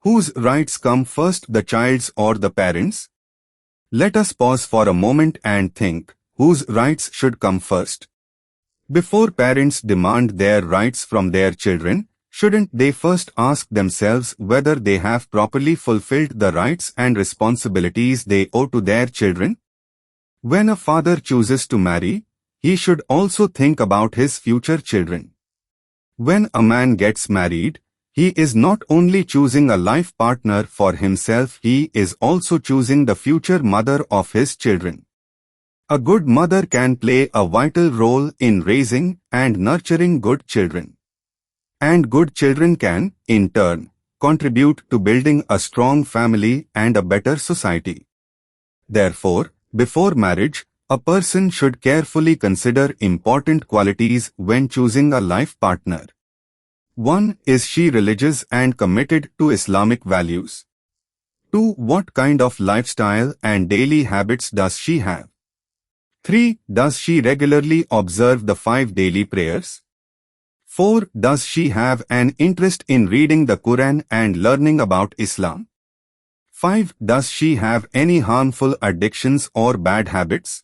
Whose rights come first, the child's or the parents'? Let us pause for a moment and think, whose rights should come first? Before parents demand their rights from their children, shouldn't they first ask themselves whether they have properly fulfilled the rights and responsibilities they owe to their children? When a father chooses to marry, he should also think about his future children. When a man gets married, he is not only choosing a life partner for himself, he is also choosing the future mother of his children. A good mother can play a vital role in raising and nurturing good children. And good children can, in turn, contribute to building a strong family and a better society. Therefore, before marriage, a person should carefully consider important qualities when choosing a life partner. 1. Is she religious and committed to Islamic values? 2. What kind of lifestyle and daily habits does she have? 3. Does she regularly observe the 5 daily prayers? 4. Does she have an interest in reading the Quran and learning about Islam? 5. Does she have any harmful addictions or bad habits?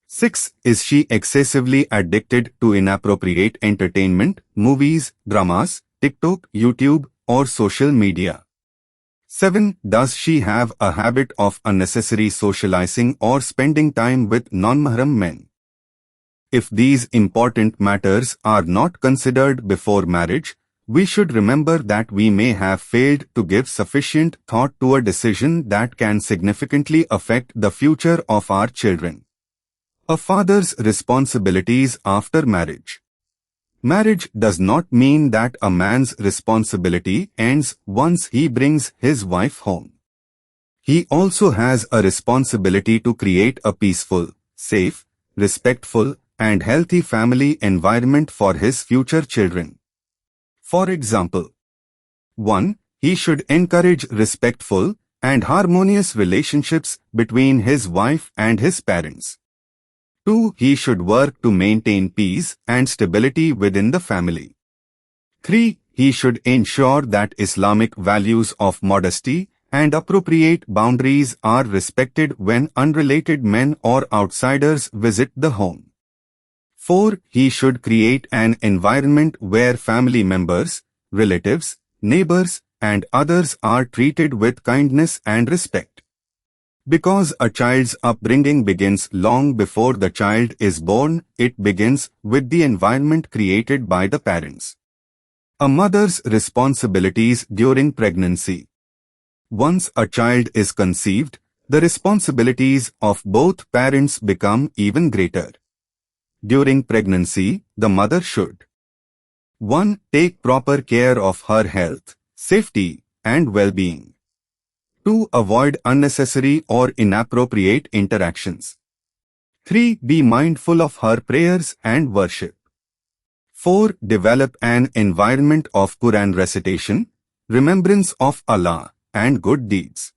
6. Is she excessively addicted to inappropriate entertainment, movies, dramas, TikTok, YouTube, or social media? 7. Does she have a habit of unnecessary socializing or spending time with non-mahram men? If these important matters are not considered before marriage, we should remember that we may have failed to give sufficient thought to a decision that can significantly affect the future of our children. A father's responsibilities after marriage. Marriage does not mean that a man's responsibility ends once he brings his wife home. He also has a responsibility to create a peaceful, safe, respectful, and healthy family environment for his future children. For example, 1. He should encourage respectful and harmonious relationships between his wife and his parents. 2. He should work to maintain peace and stability within the family. 3. He should ensure that Islamic values of modesty and appropriate boundaries are respected when unrelated men or outsiders visit the home. 4. He should create an environment where family members, relatives, neighbors, and others are treated with kindness and respect. Because a child's upbringing begins long before the child is born, it begins with the environment created by the parents. A mother's responsibilities during pregnancy. Once a child is conceived, the responsibilities of both parents become even greater. During pregnancy, the mother should 1. Take proper care of her health, safety, and well-being. 2. Avoid unnecessary or inappropriate interactions. 3. Be mindful of her prayers and worship. 4. Develop an environment of Quran recitation, remembrance of Allah, and good deeds.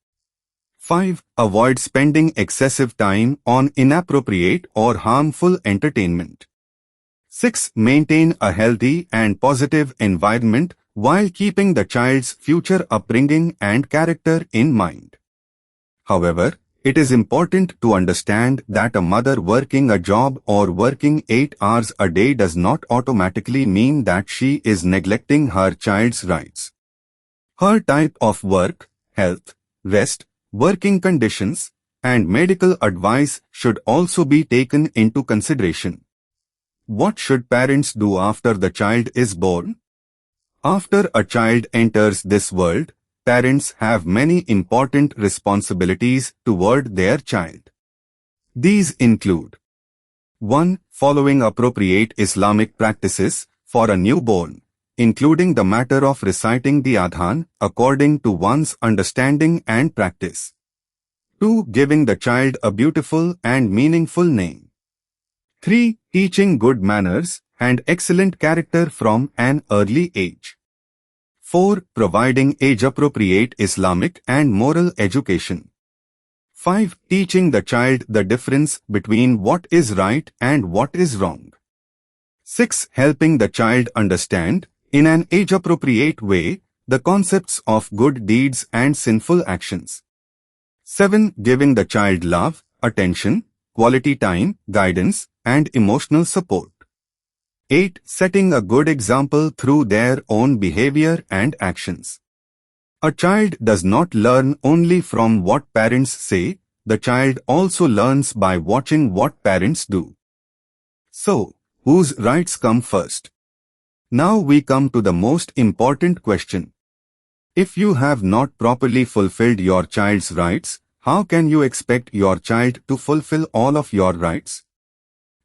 5. Avoid spending excessive time on inappropriate or harmful entertainment. 6. Maintain a healthy and positive environment while keeping the child's future upbringing and character in mind. However, it is important to understand that a mother working a job or working 8 hours a day does not automatically mean that she is neglecting her child's rights. Her type of work, health, rest, working conditions, and medical advice should also be taken into consideration. What should parents do after the child is born? After a child enters this world, parents have many important responsibilities toward their child. These include 1. Following appropriate Islamic practices for a newborn, including the matter of reciting the Adhan according to one's understanding and practice. 2. Giving the child a beautiful and meaningful name. 3. Teaching good manners and excellent character from an early age. 4. Providing age-appropriate Islamic and moral education. 5. Teaching the child the difference between what is right and what is wrong. 6. Helping the child understand, in an age-appropriate way, The concepts of good deeds and sinful actions. 7. Giving the child love, attention, quality time, guidance, and emotional support. 8. Setting a good example through their own behavior and actions. A child does not learn only from what parents say, the child also learns by watching what parents do. So, whose rights come first? Now we come to the most important question. If you have not properly fulfilled your child's rights, how can you expect your child to fulfill all of your rights?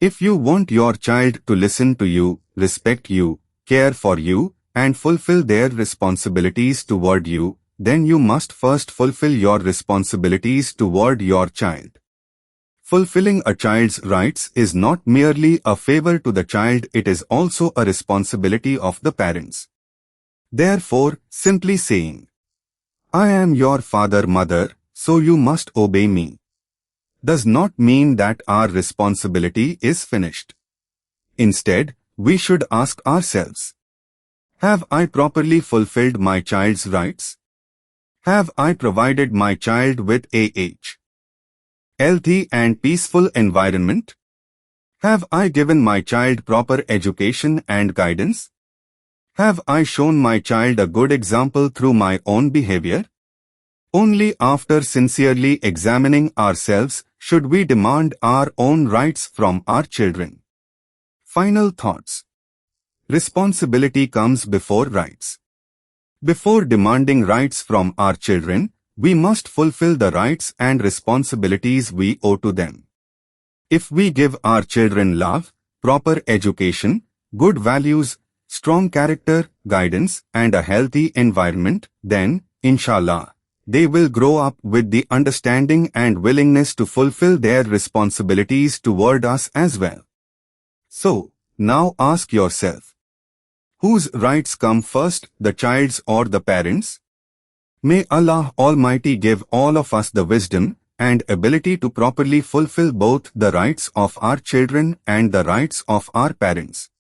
If you want your child to listen to you, respect you, care for you, and fulfill their responsibilities toward you, then you must first fulfill your responsibilities toward your child. Fulfilling a child's rights is not merely a favor to the child, it is also a responsibility of the parents. Therefore, simply saying, "I am your father-mother, so you must obey me," does not mean that our responsibility is finished. Instead, we should ask ourselves, have I properly fulfilled my child's rights? Have I provided my child with a healthy and peaceful environment? Have I given my child proper education and guidance? Have I shown my child a good example through my own behavior? Only after sincerely examining ourselves should we demand our own rights from our children. Final thoughts. Responsibility comes before rights. Before demanding rights from our children, we must fulfill the rights and responsibilities we owe to them. If we give our children love, proper education, good values, strong character, guidance, and a healthy environment, then, inshallah, they will grow up with the understanding and willingness to fulfill their responsibilities toward us as well. So, now ask yourself, whose rights come first, the child's or the parents'? May Allah Almighty give all of us the wisdom and ability to properly fulfill both the rights of our children and the rights of our parents.